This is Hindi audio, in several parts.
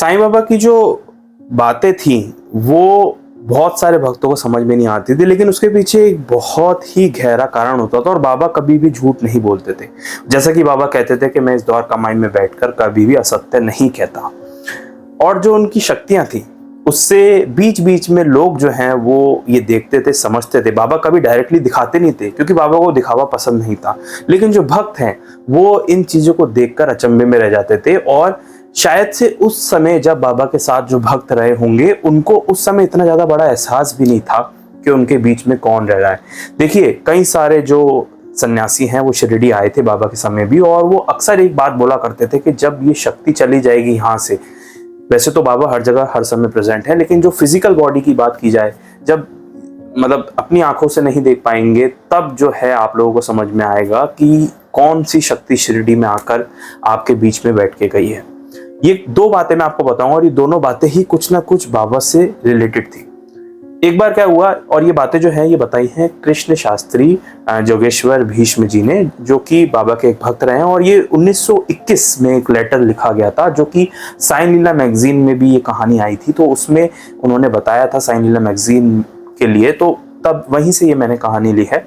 साईं बाबा की जो बातें थी वो बहुत सारे भक्तों को समझ में नहीं आती थी, लेकिन उसके पीछे एक बहुत ही गहरा कारण होता था और बाबा कभी भी झूठ नहीं बोलते थे। जैसा कि बाबा कहते थे कि मैं इस द्वारका माई में बैठकर कभी भी असत्य नहीं कहता। और जो उनकी शक्तियां थी उससे बीच बीच में लोग जो हैं वो ये देखते थे, समझते थे। बाबा कभी डायरेक्टली दिखाते नहीं थे क्योंकि बाबा को दिखावा पसंद नहीं था, लेकिन जो भक्त हैं वो इन चीजों को देखकर अचंभे में रह जाते थे। और शायद से उस समय जब बाबा के साथ जो भक्त रहे होंगे उनको उस समय इतना ज्यादा बड़ा एहसास भी नहीं था कि उनके बीच में कौन रह रहा है। देखिए, कई सारे जो सन्यासी हैं वो शिरडी आए थे बाबा के समय भी, और वो अक्सर एक बात बोला करते थे कि जब ये शक्ति चली जाएगी यहाँ से, वैसे तो बाबा हर जगह हर समय प्रेजेंट है, लेकिन जो फिजिकल बॉडी की बात की जाए, जब मतलब अपनी आंखों से नहीं देख पाएंगे, तब जो है आप लोगों को समझ में आएगा कि कौन सी शक्ति शिरडी में आकर आपके बीच में बैठ के गई है। ये दो बातें मैं आपको बताऊंगा और ये दोनों बातें ही कुछ ना कुछ बाबा से रिलेटेड थी। एक बार क्या हुआ, और ये बातें जो है ये बताई हैं कृष्ण शास्त्री जोगेश्वर भीष्म जी ने, जो कि बाबा के एक भक्त रहे हैं। और ये 1921 में एक लेटर लिखा गया था, जो कि साईं लीला मैगजीन में भी ये कहानी आई थी, तो उसमें उन्होंने बताया था साईं लीला मैगजीन के लिए, तो तब वहीं से ये मैंने कहानी ली है।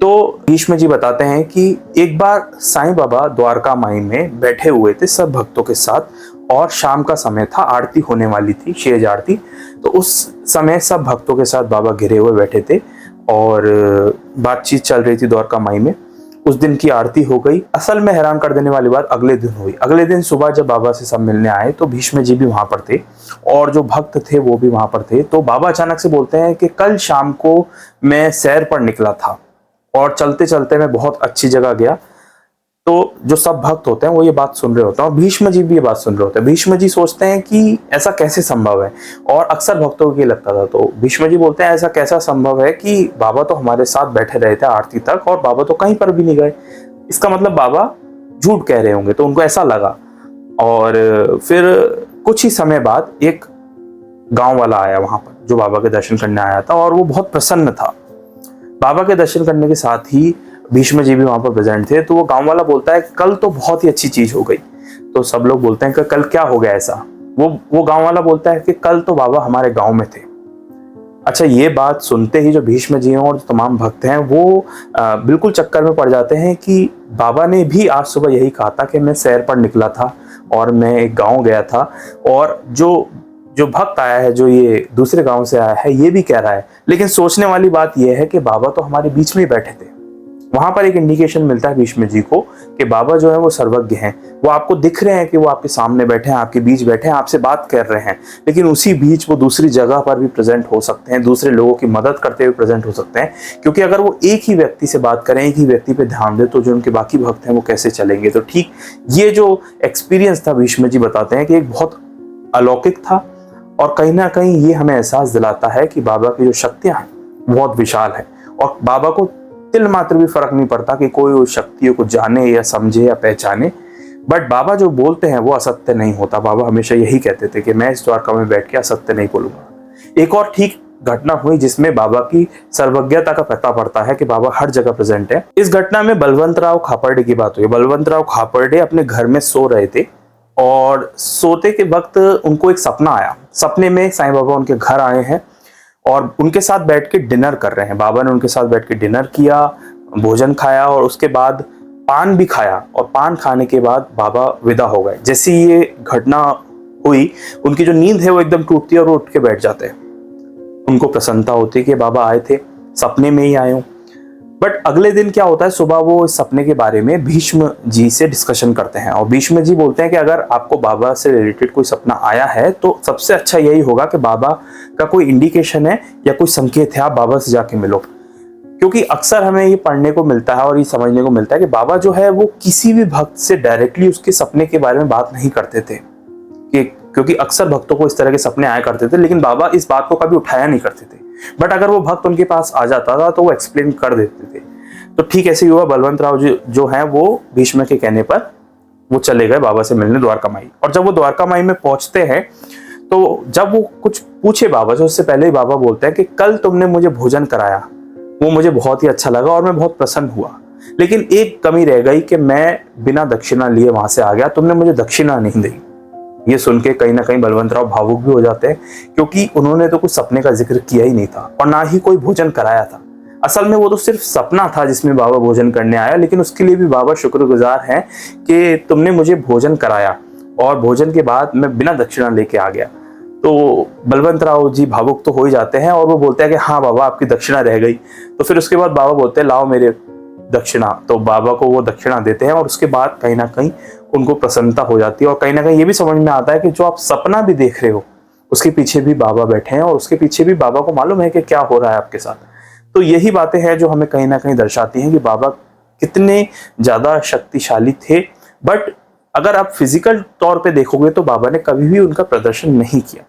तो भीष्म जी बताते हैं कि एक बार साईं बाबा द्वारका माई में बैठे हुए थे सब भक्तों के साथ, और शाम का समय था, आरती होने वाली थी, शेज आरती। तो उस समय सब भक्तों के साथ बाबा घिरे हुए बैठे थे और बातचीत चल रही थी द्वारका माई में। उस दिन की आरती हो गई। असल में हैरान कर देने वाली बात अगले दिन हुई। अगले दिन सुबह जब बाबा से सब मिलने आए तो भीष्म जी भी वहां पर थे और जो भक्त थे वो भी वहां पर थे। तो बाबा अचानक से बोलते हैं कि कल शाम को मैं सैर पर निकला था और चलते चलते मैं बहुत अच्छी जगह गया। तो जो सब भक्त होते हैं वो ये बात सुन रहे होते हैं और भीष्म जी भी ये बात सुन रहे होते हैं। भीष्म जी सोचते हैं कि ऐसा कैसे संभव है, और अक्सर भक्तों को ये लगता था। तो भीष्म जी बोलते हैं ऐसा कैसा संभव है कि बाबा तो हमारे साथ बैठे रहे थे आरती तक और बाबा तो कहीं पर भी नहीं गए, इसका मतलब बाबा झूठ कह रहे होंगे। तो उनको ऐसा लगा। और फिर कुछ ही समय बाद एक गांव वाला आया वहां पर, जो बाबा के दर्शन करने आया था, और वो बहुत प्रसन्न था। बाबा के दर्शन करने के साथ ही भीष्म जी भी वहां पर प्रेजेंट थे। तो वो गांव वाला बोलता है कल तो बहुत ही अच्छी चीज हो गई। तो सब लोग बोलते हैं कि कल क्या हो गया ऐसा। वो गांव वाला बोलता है कि कल तो बाबा हमारे गांव में थे। अच्छा, ये बात सुनते ही जो भीष्म जी हैं और तमाम भक्त हैं वो बिल्कुल चक्कर में पड़ जाते हैं कि बाबा ने भी आज सुबह यही कहा था कि मैं सैर पर निकला था और मैं एक गाँव गया था, और जो भक्त आया है, जो ये दूसरे गांव से आया है, ये भी कह रहा है। लेकिन सोचने वाली बात यह है कि बाबा तो हमारे बीच में ही बैठे थे। वहां पर एक इंडिकेशन मिलता है भीष्म जी को कि बाबा जो है वो सर्वज्ञ हैं। वो आपको दिख रहे हैं कि वो आपके सामने बैठे हैं, आपके बीच बैठे हैं, आपसे बात कर रहे हैं, लेकिन उसी बीच वो दूसरी जगह पर भी प्रेजेंट हो सकते हैं, दूसरे लोगों की मदद करते हुए प्रेजेंट हो सकते हैं। क्योंकि अगर वो एक ही व्यक्ति से बात करें, एक ही व्यक्ति पे ध्यान दे, तो जो उनके बाकी भक्त हैं वो कैसे चलेंगे। तो ठीक ये जो एक्सपीरियंस था, भीष्म जी बताते हैं कि एक बहुत अलौकिक था, और कहीं ना कहीं ये हमें एहसास दिलाता है कि बाबा की जो शक्तियां हैं बहुत विशाल है, और बाबा को तिल मात्र भी फर्क नहीं पड़ता कि कोई उस शक्तियों को जाने या समझे या पहचाने। बट बाबा जो बोलते हैं वो असत्य नहीं होता। बाबा हमेशा यही कहते थे कि मैं इस द्वारका में बैठ के असत्य नहीं बोलूंगा। एक और ठीक घटना हुई जिसमें बाबा की सर्वज्ञता का पता पड़ता है कि बाबा हर जगह प्रेजेंट है। इस घटना में बलवंतराव खापर्डे की बात हुई। बलवंतराव खापर्डे अपने घर में सो रहे थे और सोते के वक्त उनको एक सपना आया। सपने में साईं बाबा उनके घर आए हैं और उनके साथ बैठ के डिनर कर रहे हैं। बाबा ने उनके साथ बैठ के डिनर किया, भोजन खाया, और उसके बाद पान भी खाया, और पान खाने के बाद बाबा विदा हो गए। जैसे ये घटना हुई, उनकी जो नींद है वो एकदम टूटती है और वो उठ के बैठ जाते हैं। उनको प्रसन्नता होती है कि बाबा आए थे, सपने में ही आए हूं। बट अगले दिन क्या होता है, सुबह वो इस सपने के बारे में भीष्म जी से डिस्कशन करते हैं, और भीष्म जी बोलते हैं कि अगर आपको बाबा से रिलेटेड कोई सपना आया है तो सबसे अच्छा यही होगा कि बाबा का कोई इंडिकेशन है या कोई संकेत है, आप बाबा से जाके मिलो। क्योंकि अक्सर हमें ये पढ़ने को मिलता है और ये समझने को मिलता है कि बाबा जो है वो किसी भी भक्त से डायरेक्टली उसके सपने के बारे में बात नहीं करते थे, क्योंकि अक्सर भक्तों को इस तरह के सपने आया करते थे, लेकिन बाबा इस बात को कभी उठाया नहीं करते थे। बट अगर वो भक्त उनके पास आ जाता था तो वो एक्सप्लेन कर देते थे। तो ठीक ऐसे ही हुआ। बलवंतराव जो है वो भीष्म के कहने पर वो चले गए बाबा से मिलने द्वारका माई। और जब वो द्वारका माई में पहुंचते हैं तो जब वो कुछ पूछे बाबा से, उससे पहले ही बाबा बोलते हैं कि कल तुमने मुझे भोजन कराया, वो मुझे बहुत ही अच्छा लगा और मैं बहुत प्रसन्न हुआ, लेकिन एक कमी रह गई कि मैं बिना दक्षिणा लिए वहां से आ गया, तुमने मुझे दक्षिणा नहीं दी। ये सुन के कहीं ना कहीं बलवंतराव भावुक भी हो जाते हैं, क्योंकि उन्होंने तो कुछ सपने का जिक्र किया ही नहीं था और ना ही कोई भोजन कराया था। असल में वो तो सिर्फ सपना था जिसमें बाबा भोजन करने आया, लेकिन उसके लिए भी बाबा शुक्रगुजार हैं कि तुमने मुझे भोजन कराया और भोजन के बाद मैं बिना दक्षिणा लेके आ गया। तो बलवंतराव जी भावुक तो हो ही जाते हैं और वो बोलते हैं कि हाँ बाबा आपकी दक्षिणा रह गई। तो फिर उसके बाद बाबा बोलते हैं लाओ मेरे दक्षिणा। तो बाबा को वो दक्षिणा देते हैं और उसके बाद कहीं ना कहीं उनको प्रसन्नता हो जाती है और कहीं ना कहीं ये भी समझ में आता है कि जो आप सपना भी देख रहे हो उसके पीछे भी बाबा बैठे हैं और उसके पीछे भी बाबा को मालूम है कि क्या हो रहा है आपके साथ। तो यही बातें हैं जो हमें कहीं ना कहीं दर्शाती हैं कि बाबा कितने ज्यादा शक्तिशाली थे। बट अगर आप फिजिकल तौर पे देखोगे तो बाबा ने कभी भी उनका प्रदर्शन नहीं किया,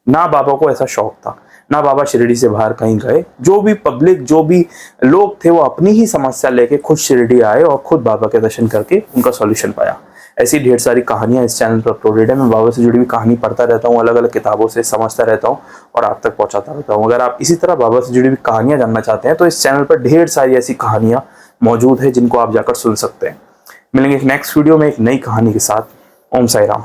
ना बाबा को ऐसा शौक था, ना बाबा शिरडी से बाहर कहीं गए। जो भी पब्लिक, जो भी लोग थे वो अपनी ही समस्या लेके खुद शिरडी आए और खुद बाबा के दर्शन करके उनका सॉल्यूशन पाया। ऐसी ढेर सारी कहानियां इस चैनल पर अपलोडेड है। मैं बाबा से जुड़ी हुई कहानी पढ़ता रहता हूँ, अलग अलग किताबों से समझता रहता हूँ और आप तक पहुंचाता रहता हूँ। अगर आप इसी तरह बाबा से जुड़ी हुई कहानियां जानना चाहते हैं तो इस चैनल पर ढेर सारी ऐसी कहानियां मौजूद है जिनको आप जाकर सुन सकते हैं। मिलेंगे एक नेक्स्ट वीडियो में एक नई कहानी के साथ। ओम साई राम।